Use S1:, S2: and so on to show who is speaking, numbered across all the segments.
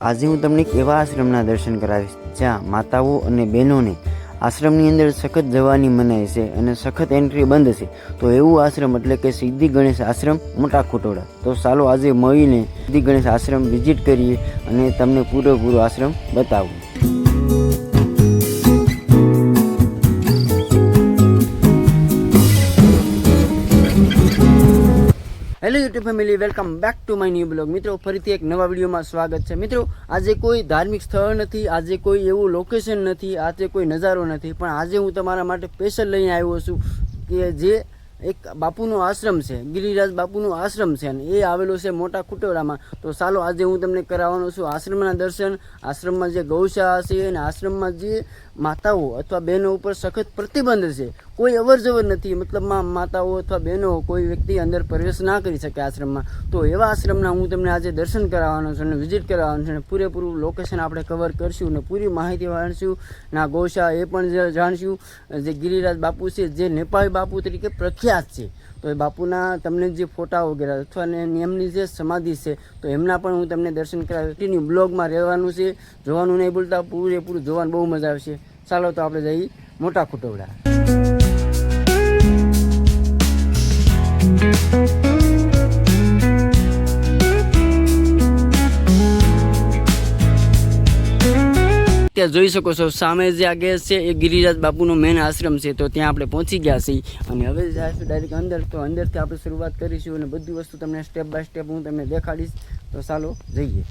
S1: આજે હું તમને એક એવા આશ્રમના દર્શન કરાવીશ જ્યાં માતાઓ અને બહેનોને આશ્રમની અંદર સખત જવાની મનાય છે અને સખત એન્ટ્રી બંધ છે. તો એવું આશ્રમ એટલે કે સિદ્ધિ ગણેશ આશ્રમ મોટા ખોટોડા. તો ચાલો આજે મળીને સિદ્ધિ ગણેશ આશ્રમ વિઝિટ કરીએ અને તમને પૂરેપૂરો આશ્રમ બતાવું. Hello YouTube family, welcome back to my new blog. મિત્રો, ફરીથી એક નવા વિડીયોમાં સ્વાગત છે. મિત્રો, આજે કોઈ ધાર્મિક સ્થળ નથી, આજે કોઈ એવું લોકેશન નથી, આજે કોઈ નજારો નથી, પણ આજે હું તમારા માટે સ્પેશિયલ લઈને આવ્યો છું કે જે એક બાપુનો આશ્રમ છે, ગિરિરાજ બાપુનો આશ્રમ છે અને એ આવેલો છે મોટા ખુટોડામાં. તો ચાલો આજે હું તમને કરાવવાનો છું આશ્રમના દર્શન. આશ્રમમાં જે ગૌશાળા છે અને આશ્રમમાં જે માતાઓ અથવા બહેનો ઉપર સખત પ્રતિબંધ છે, કોઈ અવર જવર નથી, મતલબમાં માતાઓ અથવા બહેનો કોઈ વ્યક્તિ અંદર પ્રવેશ ના કરી શકે આશ્રમમાં. તો એવા આશ્રમના હું તમને આજે દર્શન કરાવવાનો છું અને વિઝિટ કરાવવાનું છે અને પૂરેપૂરું લોકેશન આપણે કવર કરશું અને પૂરી માહિતી જાણશું. ના ગૌશાળા એ પણ જાણશું. જે ગિરિરાજ બાપુ છે જે નેપાળી બાપુ તરીકે પ્રખ્યાત છે, તો એ બાપુના તમને જે ફોટા વગેરે અથવા એમની જે સમાધિ છે તો એમના પણ હું તમને દર્શન કરાવી. બ્લોગમાં રહેવાનું છે, જોવાનું નહીં ભૂલતા, પૂરેપૂરું જોવાનું બહુ મજા આવશે. ચાલો તો આપણે જઈએ મોટા ખુટોડા. ત્યાં જોઈ શકો છો સામે જે આ ગેસ છે એ ગિરિરાજ બાપુનો મેન આશ્રમ છે. તો ત્યાં આપણે પહોંચી ગયા છીએ અને હવે જઈશું ડાયરેક્ટ અંદર. તો અંદરથી આપણે શરૂઆત કરીશું અને બધી વસ્તુ તમને સ્ટેપ બાય સ્ટેપ હું તમને દેખાડીશ. તો ચાલો જઈએ.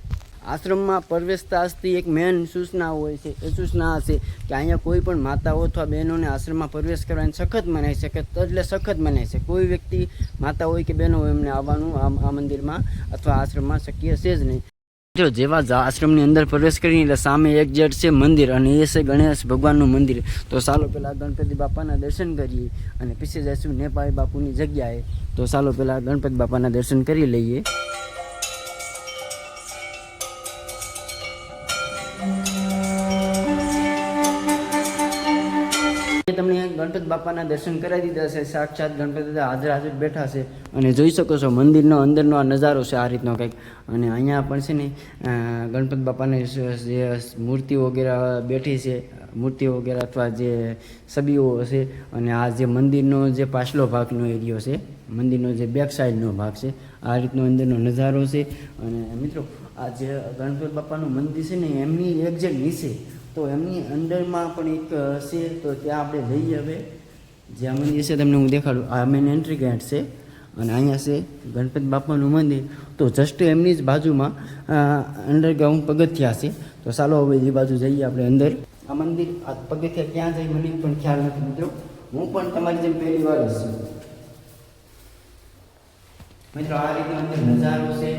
S1: આશ્રમમાં પ્રવેશતાથી એક મેન સૂચના હોય છે, એ સૂચના હશે કે અહીંયા કોઈ પણ માતાઓ અથવા બહેનોને આશ્રમમાં પ્રવેશ કરવાની સખત મનાય છે, એટલે સખત મનાય છે. કોઈ વ્યક્તિ માતા હોય કે બહેનો હોય એમને આવવાનું આ મંદિરમાં અથવા આશ્રમમાં શક્ય છે જ નહીં. મિત્રો, જેવા આશ્રમની અંદર પ્રવેશ કરીને એટલે સામે એક જેટ છે મંદિર અને એ છે ગણેશ ભગવાનનું મંદિર. તો ચાલો પહેલાં ગણપતિ બાપાના દર્શન કરીએ અને પછી જઈશું નેપાળી બાપુની જગ્યાએ. તો ચાલો પહેલાં ગણપતિ બાપાના દર્શન કરી લઈએ. તમને ગણપતિ બાપાના દર્શન કરાવી દીધા છે. સાક્ષાત ગણપતિ હાજર બેઠા છે અને જોઈ શકો છો મંદિરનો અંદરનો આ નજારો છે આ રીતનો કંઈક. અને અહીંયા પણ છે ને ગણપતિ બાપાની જે મૂર્તિઓ વગેરે બેઠી છે, મૂર્તિઓ વગેરે અથવા જે છબીઓ છે. અને આ જે મંદિરનો જે પાછલો ભાગનો એરિયો છે, મંદિરનો જે બેક સાઈડનો ભાગ છે, આ રીતનો અંદરનો નજારો છે. અને મિત્રો, આ જે ગણપતિ બાપાનું મંદિર છે ને એમની એક્ઝેક્ટ નીચે તો એમની અંદરમાં પણ એક છે. તો ત્યાં આપણે જઈએ. હવે જ્યાં મંદિર છે તમને હું દેખાડું. આ મેન એન્ટ્રી ગેટ છે અને અહીંયા છે ગણપતિ બાપાનું મંદિર. તો જસ્ટ એમની જ બાજુમાં અંડરગ્રાઉન્ડ પગથિયા છે. તો ચાલો હવે એ બાજુ જઈએ આપણે અંદર. આ મંદિર આ પગથિયા ક્યાં જાય મને પણ ખ્યાલ નથી મિત્રો. હું પણ તમારી જેમ પહેલી વાર જ છું મિત્રો. આ રીતનો અંદર નજારો છે.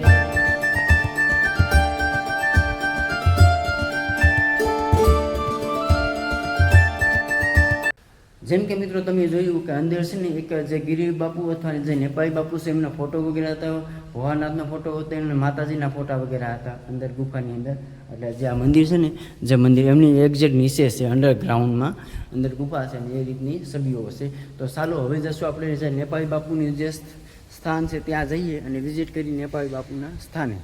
S1: જેમ કે મિત્રો તમે જોયું કે અંદર છે ને એક જે ગિરિ બાપુ અથવા જે નેપાળી બાપુ છે એમના ફોટો વગેરે હતા, ભોળાનાથના ફોટો હતા અને માતાજીના ફોટા વગેરે હતા અંદર ગુફાની અંદર. એટલે જે આ મંદિર છે ને, જે મંદિર એમની એક્ઝેક્ટ નીચે છે, અંડરગ્રાઉન્ડમાં અંદર ગુફા છે અને એ રીતની છબીઓ છે. તો ચાલો હવે જશું આપણે જે નેપાળી બાપુની જે સ્થાન છે ત્યાં જઈએ અને વિઝિટ કરી નેપાળી બાપુના સ્થાને.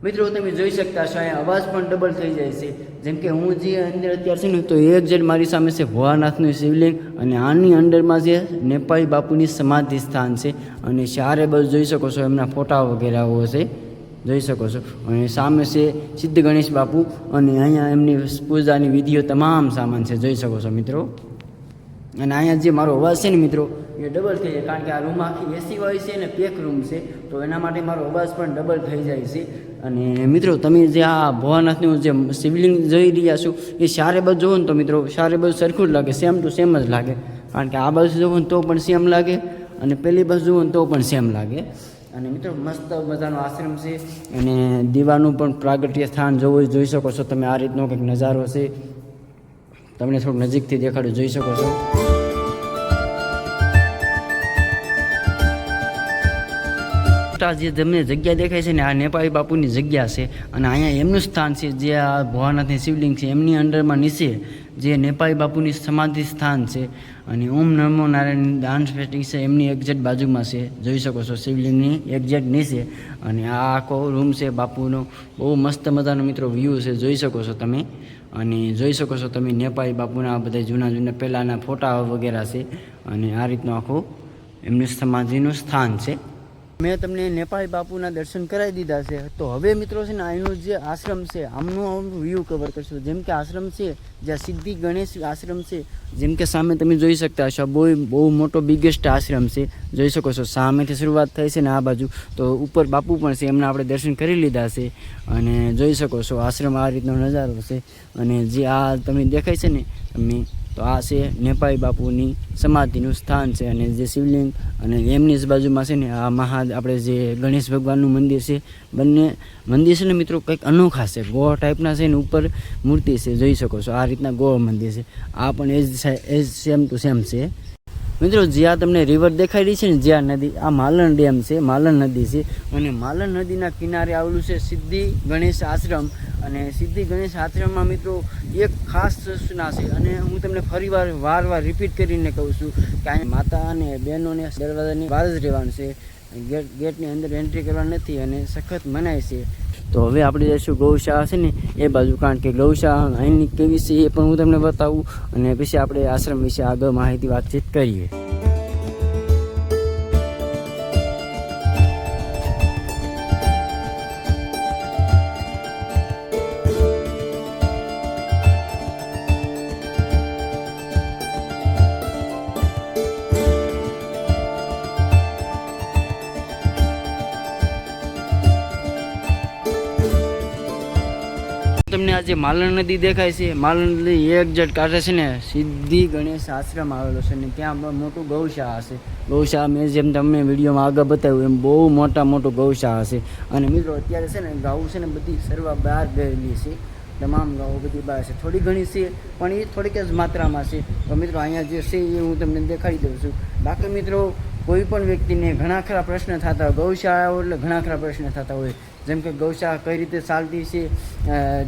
S1: મિત્રો, તમે જોઈ શકતા છો અહીંયા અવાજ પણ ડબલ થઈ જાય છે. જેમ કે હું જે અંદર અત્યારે છે ને તો એક જેટ મારી સામે છે ભોળાનાથનું શિવલિંગ અને આની અંદરમાં જે નેપાળી બાપુની સમાધિ સ્થાન છે અને ચારે બાજુ જોઈ શકો છો એમના ફોટા વગેરેઓ છે, જોઈ શકો છો. અને સામે છે સિદ્ધ ગણેશ બાપુ અને અહીંયા એમની પૂજાની વિધિઓ તમામ સામાન છે, જોઈ શકો છો મિત્રો. અને અહીંયા જે મારો અવાજ છે ને મિત્રો એ ડબલ થઈ જાય, કારણ કે આ રૂમ આખી એસી વાળી છે ને પેક રૂમ છે, તો એના માટે મારો અવાજ પણ ડબલ થઈ જાય છે. અને મિત્રો, તમે જે આ ભોળાનાથનું જે શિવલિંગ જોઈ રહ્યા છો એ ચારે બાજુ જુઓ ને તો મિત્રો ચારે બાજુ સરખું જ લાગે, સેમ ટુ સેમ જ લાગે. કારણ કે આ બાજુ જુઓ ને તો પણ સેમ લાગે અને પેલી બાજુ જુઓ ને તો પણ સેમ લાગે. અને મિત્રો, મસ્ત મજાનો આશ્રમ છે અને દીવાનું પણ પ્રાગટ્ય સ્થાન જોઈ શકો છો તમે. આ રીતનો કંઈક નજારો છે, તમને થોડું નજીકથી દેખાડું, જોઈ શકો છો. મોટા જે તમને જગ્યા દેખાય છે ને આ નેપાળી બાપુની જગ્યા છે અને અહીંયા એમનું સ્થાન છે જે આ ભોળાનાથની શિવલિંગ છે એમની અંડરમાં નીચે જે નેપાળી બાપુની સમાધિ સ્થાન છે અને ઓમ નમો નારાયણ ડાન્સ ફેસ્ટિંગ છે એમની એક્ઝેક્ટ બાજુમાં છે, જોઈ શકો છો શિવલિંગની એક્ઝેક્ટ નીચે. અને આ આખો રૂમ છે બાપુનો, બહુ મસ્ત મજાનો મિત્રો વ્યૂ છે, જોઈ શકો છો તમે. અને જોઈ શકો છો તમે નેપાળી બાપુના બધા જૂના પહેલાંના ફોટા વગેરે છે અને આ રીતનું આખું એમની સમાધિનું સ્થાન છે. મેં તમને નેપાળી બાપુના દર્શન કરાવી દીધા છે. તો હવે મિત્રો છે ને અહીંનો જે આશ્રમ છે આમનું વ્યૂ કવર કરશું. જેમ કે આશ્રમ છે જ્યાં સિદ્ધિ ગણેશ આશ્રમ છે, જેમ કે સામે તમે જોઈ શકતા હશો, બહુ મોટો બિગેસ્ટ આશ્રમ છે, જોઈ શકો છો. સામેથી શરૂઆત થઈ છે ને આ બાજુ તો ઉપર બાપુ પણ છે, એમના આપણે દર્શન કરી લીધા છે. અને જોઈ શકો છો આશ્રમ આ રીતનો નજારો છે. અને જે આ તમે દેખાય છે ને તમે, તો આ છે નેપાળી બાપુની સમાધિનું સ્થાન છે અને જે શિવલિંગ અને એમની જ બાજુમાં છે ને આ આપણે જે ગણેશ ભગવાનનું મંદિર છે. બંને મંદિર છે ને મિત્રો કંઈક અનોખા છે, ગોળ ટાઈપના છે ને ઉપર મૂર્તિ છે, જોઈ શકો છો. આ રીતના ગોળ મંદિર છે. આ પણ એ જ સેમ ટુ સેમ છે. મિત્રો જ્યાં તમને રિવર દેખાઈ રહી છે ને, જ્યાં નદી, આ માલણ ડેમ છે, માલણ નદી છે. અને માલણ નદીના કિનારે આવેલું છે સિદ્ધિ ગણેશ આશ્રમ. અને સિદ્ધિ ગણેશ આશ્રમમાં મિત્રો એક ખાસ સૂચના છે અને હું તમને ફરી વાર રિપીટ કરીને કહું છું કે અહીં માતા અને બહેનોને દરવાજાની બહાર જ રહેવાનું છે, ગેટની અંદર એન્ટ્રી કરવા નથી અને સખત મનાય છે. તો હવે આપણે જઈશું ગૌશાળા છે ને એ બાજુ, કારણ કે ગૌશાળા અહીંની કેવી છે એ પણ હું તમને બતાવું અને પછી આપણે આશ્રમ વિશે આગળ માહિતી વાતચીત કરીએ. તમને આ જે માલણ નદી દેખાય છે, માલણ નદી એક્ઝેક્ટ કાંઠે છે ને સિદ્ધિ ગણેશ આશ્રમ આવેલો છે ને ત્યાં મોટું ગૌશાળા છે. ગૌશાળા મેં જેમ તમને વિડીયોમાં આગળ બતાવ્યું એમ બહુ મોટું ગૌશાળા છે. અને મિત્રો અત્યારે છે ને ગાઉ છે ને બધી સર્વા બહાર ગયેલી છે, તમામ ગાઉ બધી બહાર છે. થોડી ઘણી છે પણ એ થોડીક જ માત્રામાં છે. તો મિત્રો અહીંયા જે છે એ હું તમને દેખાડી દઉં છું. બાકી મિત્રો કોઈ પણ વ્યક્તિને ઘણા ખરા પ્રશ્ન થતા હોય, ગૌશાળાઓ એટલે ઘણા ખરા પ્રશ્ન થતા હોય, જેમ કે ગૌશાળા કઈ રીતે ચાલતી છે,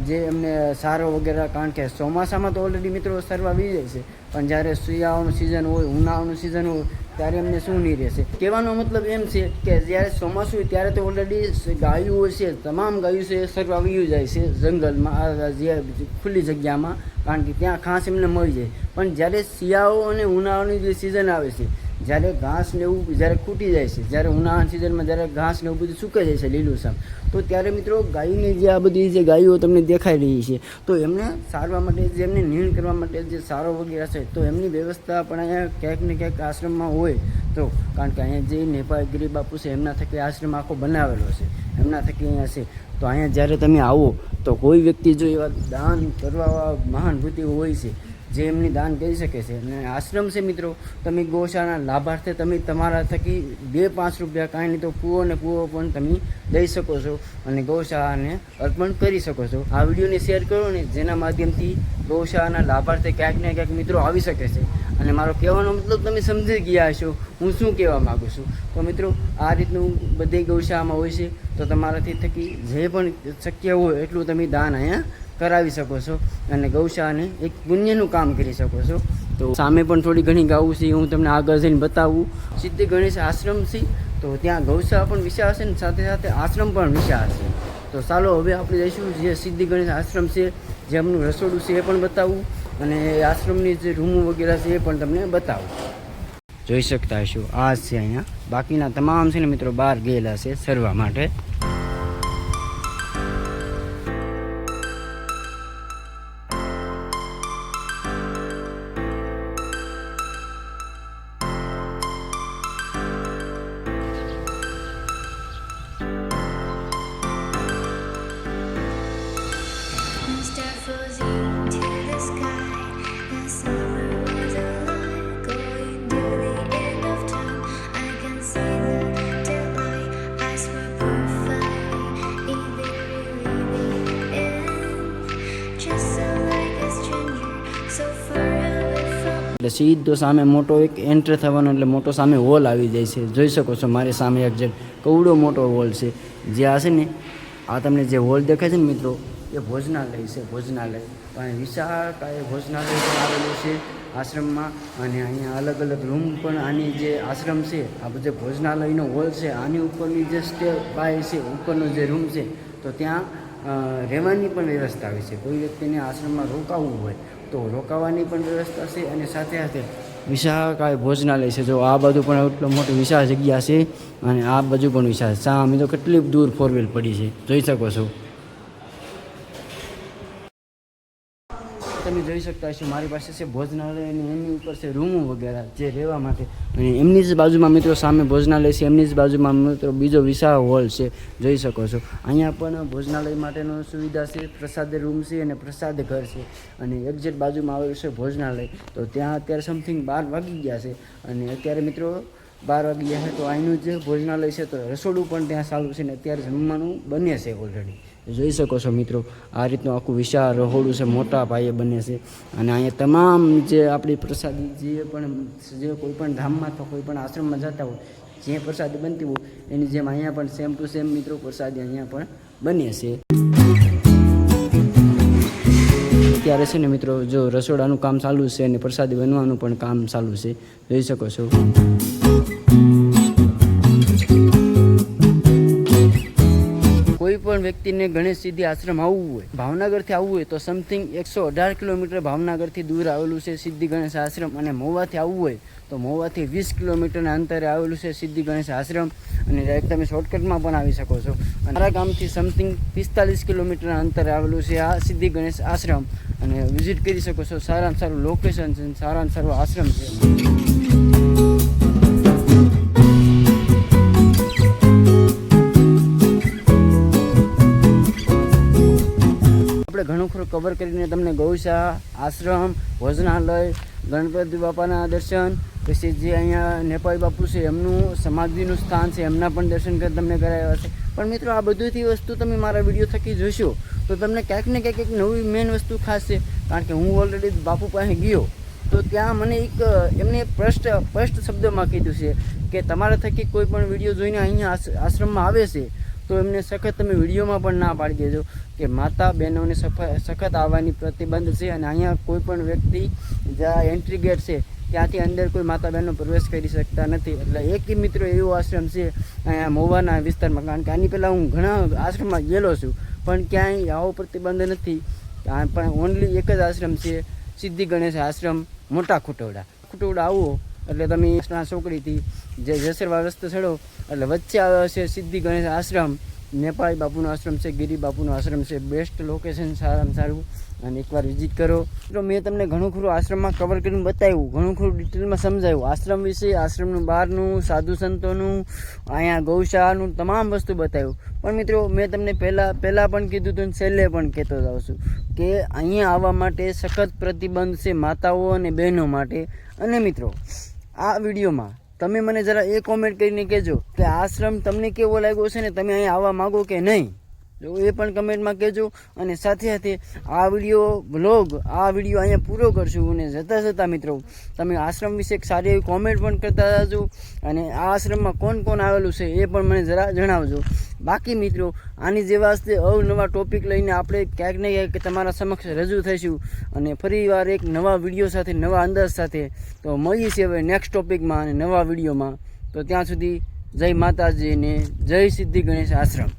S1: જે એમને સારો વગેરે. કારણ કે ચોમાસામાં તો ઓલરેડી મિત્રો સરવા આવી જાય છે, પણ જ્યારે શિયાળાનું સિઝન હોય, ઉનાળાનું સિઝન હોય ત્યારે એમને શું નહીં રહેશે. કહેવાનો મતલબ એમ છે કે જ્યારે ચોમાસું હોય ત્યારે તો ઓલરેડી ગાયો છે, તમામ ગાયો છે સરવા આવી જાય છે જંગલમાં, જે ખુલ્લી જગ્યામાં, કારણ કે ત્યાં ઘાસ એમને મળી જાય. પણ જ્યારે શિયાળો અને ઉનાળાની જે સિઝન આવે છે, જ્યારે ઘાસ ને એવું જ્યારે ખૂટી જાય છે, જ્યારે ઉનાળાની સિઝનમાં જ્યારે ઘાસ ને એવું બધું સુકાઈ જાય છે લીલુંછમ, તો ત્યારે મિત્રો ગાયની જે આ બધી જે ગાયો તમને દેખાઈ રહી છે, તો એમને સારવા માટે, જે એમને નીણ કરવા માટે જે સારો વગેરે છે, તો એમની વ્યવસ્થા પણ અહીંયા ક્યાંક ને ક્યાંક આશ્રમમાં હોય. તો કારણ કે અહીંયા જે નેપાળી ગિરી બાપુ છે એમના થકી આશ્રમ આખો બનાવેલો છે, એમના થકી અહીંયા છે. તો અહીંયા જ્યારે તમે આવો તો કોઈ વ્યક્તિ જો એવા દાન કરવા મહાનુભૂતિ હોય છે જે એમની દાન કરી શકે છે. અને આશ્રમ છે મિત્રો, તમે ગૌશાળાના લાભાર્થે તમે તમારા થકી 2-5 રૂપિયા કાંઈ નહીં તો કૂવો ને કૂવો પણ તમે દઈ શકો છો અને ગૌશાળાને અર્પણ કરી શકો છો. આ વિડીયોને શેર કરો ને, જેના માધ્યમથી ગૌશાળાના લાભાર્થે ક્યાંક ને ક્યાંક મિત્રો આવી શકે છે. અને મારો કહેવાનો મતલબ તમે સમજી ગયા હશો હું શું કહેવા માગું છું. તો મિત્રો આ રીતનું બધી ગૌશાળામાં હોય છે, તો તમારાથી થકી જે પણ શક્ય હોય એટલું તમે દાન અહીંયા કરાવી શકો છો અને ગૌશાળાને એક પુણ્યનું કામ કરી શકો છો. તો સામે પણ થોડી ઘણી ગાઉં છે, હું તમને આગળ જઈને બતાવું. સિદ્ધિ ગણેશ આશ્રમ છે, તો ત્યાં ગૌશાળા પણ વિશાળ છે ને સાથે સાથે આશ્રમ પણ વિશાળ છે. તો ચાલો હવે આપણે જઈશું જે સિદ્ધિ ગણેશ આશ્રમ છે, જે એમનું રસોડું છે એ પણ બતાવું અને આશ્રમની જે રૂમો વગેરે છે એ પણ તમને બતાવું. જોઈ શકતા હશો આ છે અહીંયા, બાકીના તમામ છે ને મિત્રો બહાર ગયેલા છે સરવા માટે.
S2: Perfect.
S1: એટલે સીધો સામે મોટો એક એન્ટર થવાનો એટલે મોટો સામે હોલ આવી જાય છે. જોઈ શકો છો મારી સામે એક્ઝેક્ટ કવડો મોટો હોલ છે. જે આ છે ને આ તમને જે હોલ દેખાય છે ને મિત્રો એ ભોજનાલય છે. ભોજનાલય અને વિશાળ કાય ભોજનાલય પણ આવેલું છે આશ્રમમાં. અને અહીંયા અલગ અલગ રૂમ પણ આની જે આશ્રમ છે આ જે ભોજનાલયનો હોલ છે આની ઉપરની જે સ્ટે બાય છે ઉપરનો જે રૂમ છે તો ત્યાં રહેવાની પણ વ્યવસ્થા હોય છે. કોઈ વ્યક્તિને આશ્રમમાં રોકાવું હોય તો રોકાવાની પણ વ્યવસ્થા છે. અને સાથે સાથે વિશાળકાય ભોજનાલય છે. જો આ બાજુ પણ એટલો મોટો વિશાળ જગ્યા છે અને આ બાજુ પણ વિશાળ. સામે તો કેટલી દૂર ફોર વ્હીલ પડી છે જોઈ શકો છો. તમે જોઈ શકતા હશો મારી પાસે છે ભોજનાલય અને એની ઉપર છે રૂમો વગેરે જે રહેવા માટે. અને એમની જ બાજુમાં મિત્રો સામે ભોજનાલય છે, એમની જ બાજુમાં મિત્રો બીજો વિશાળ હોલ છે જોઈ શકો છો. અહીંયા પણ ભોજનાલય માટેનો સુવિધા છે, પ્રસાદ રૂમ છે અને પ્રસાદ ઘર છે. અને એક્ઝેક્ટ બાજુમાં આવેલું છે ભોજનાલય. તો ત્યાં અત્યારે સમથિંગ 12 વાગી ગયા છે અને અત્યારે મિત્રો 12 વાગી ગયા છે તો અહીંનું જે ભોજનાલય છે તો રસોડું પણ ત્યાં ચાલુ છે ને અત્યારે જમવાનું બને છે ઓલરેડી. જોઈ શકો છો મિત્રો આ રીતનું આખું વિશાળ રહોડું છે, મોટા પાયે બને છે. અને અહીંયા તમામ જે આપણી પ્રસાદી જે કોઈ પણ ધામમાં અથવા કોઈ પણ આશ્રમમાં જતા હોય જે પ્રસાદી બનતી હોય એની જેમ અહીંયા પણ સેમ ટુ સેમ મિત્રો પ્રસાદી અહીંયા પણ બને છે. અત્યારે છે ને મિત્રો જો રસોડાનું કામ ચાલુ છે અને પ્રસાદી બનવાનું પણ કામ ચાલુ છે જોઈ શકો છો. કોઈ પણ વ્યક્તિને ગણેશ સિદ્ધિ આશ્રમ આવવું હોય, ભાવનગરથી આવવું હોય તો સમથિંગ 118 કિલોમીટર ભાવનગરથી દૂર આવેલું છે સિદ્ધિ ગણેશ આશ્રમ. અને મહુવાથી આવવું હોય તો મહુવાથી 20 કિલોમીટરના અંતરે આવેલું છે સિદ્ધિ ગણેશ આશ્રમ. અને ડાયરેક્ટ તમે શોર્ટકટમાં પણ આવી શકો છો. મારા ગામથી સમથિંગ 45 કિલોમીટરના અંતરે આવેલું છે આ સિદ્ધિ ગણેશ આશ્રમ. અને વિઝિટ કરી શકો છો. સારામાં સારું લોકેશન છે, સારામાં સારો આશ્રમ છે. ઘણું ખરું કવર કરીને તમને ગૌશાળા, આશ્રમ, ભોજનાલય, ગણપતિ બાપાના દર્શન, પછી જે અહીંયા નેપાળી બાપુ છે એમનું સમાધિનું સ્થાન છે એમના પણ દર્શન તમને કરાવ્યા છે. પણ મિત્રો આ બધીથી વસ્તુ તમે મારા વિડીયો થકી જોશો તો તમને ક્યાંક ને ક્યાંક એક નવી મેઇન વસ્તુ ખાસ છે. કારણ કે હું ઓલરેડી બાપુ પાસે ગયો તો ત્યાં મને એમને સ્પષ્ટ શબ્દોમાં કીધું છે કે તમારા થકી કોઈ પણ વિડીયો જોઈને અહીંયા આશ્રમમાં આવે છે તો એમને સખત તમે વિડીયોમાં પણ ના પાડી દેજો કે માતા બહેનોને સખત આવવાની પ્રતિબંધ છે. અને અહીંયા કોઈ પણ વ્યક્તિ જ્યાં એન્ટ્રી ગેટ છે ત્યાંથી અંદર કોઈ માતા બહેનો પ્રવેશ કરી શકતા નથી. એટલે એક મિત્રો એવો આશ્રમ છે અહીંયા મહુવાના વિસ્તારમાં. કારણ કે આની પહેલાં હું ઘણા આશ્રમમાં ગયેલો છું પણ ક્યાંય આવો પ્રતિબંધ નથી. પણ ઓનલી એક જ આશ્રમ છે સિદ્ધિ ગણેશ આશ્રમ મોટા ખુટવડા આવો એટલે તમે ચોકડીથી જે જેસરવા રસ્તો ચડો એટલે વચ્ચે આવે છે સિદ્ધિ ગણેશ આશ્રમ. નેપાળી બાપુનો આશ્રમ છે, ગિરી બાપુનો આશ્રમ છે. બેસ્ટ લોકેશન, સારામાં સારું. અને એકવાર વિઝિટ કરો. તો મેં તમને ઘણું ખરું આશ્રમમાં કવર કરીને બતાવ્યું, ઘણું ખરું ડિટેલમાં સમજાવ્યું આશ્રમ વિશે, આશ્રમનું બહારનું, સાધુ સંતોનું, અહીંયા ગૌશાળાનું તમામ વસ્તુ બતાવ્યું. પણ મિત્રો મેં તમને પહેલાં પણ કીધું હતું અને છેલ્લે પણ કહેતો જાઉં છું કે અહીંયા આવવા માટે સખત પ્રતિબંધ છે માતાઓ અને બહેનો માટે. અને મિત્રો આ વિડીયોમાં તમે મને જરા એ કોમેન્ટ કરીને કહેજો કે આશ્રમ તમને કેવો લાગ્યો છે ને તમે અહીંયા આવવા માગો કે નહીં, જો એ પણ કમેન્ટમાં કહેજો. અને સાથે સાથે આ વિડીયો અહીંયા પૂરો કરશું. અને જતાં મિત્રો તમે આશ્રમ વિશે એક સારી એવી કોમેન્ટ પણ કરતા જજો. અને આ આશ્રમમાં કોણ આવેલું છે એ પણ મને જરા જણાવજો. બાકી મિત્રો આની જેવા અવનવા ટોપિક લઈને આપણે ક્યાંક ને ક્યાંક તમારા સમક્ષ રજૂ થઈશું. અને ફરીવાર એક નવા વિડીયો સાથે, નવા અંદાજ સાથે તો મળીએ છીએ હવે નેક્સ્ટ ટોપિકમાં અને નવા વિડીયોમાં. તો ત્યાં સુધી જય માતાજી ને જય સિદ્ધિ ગણેશ આશ્રમ.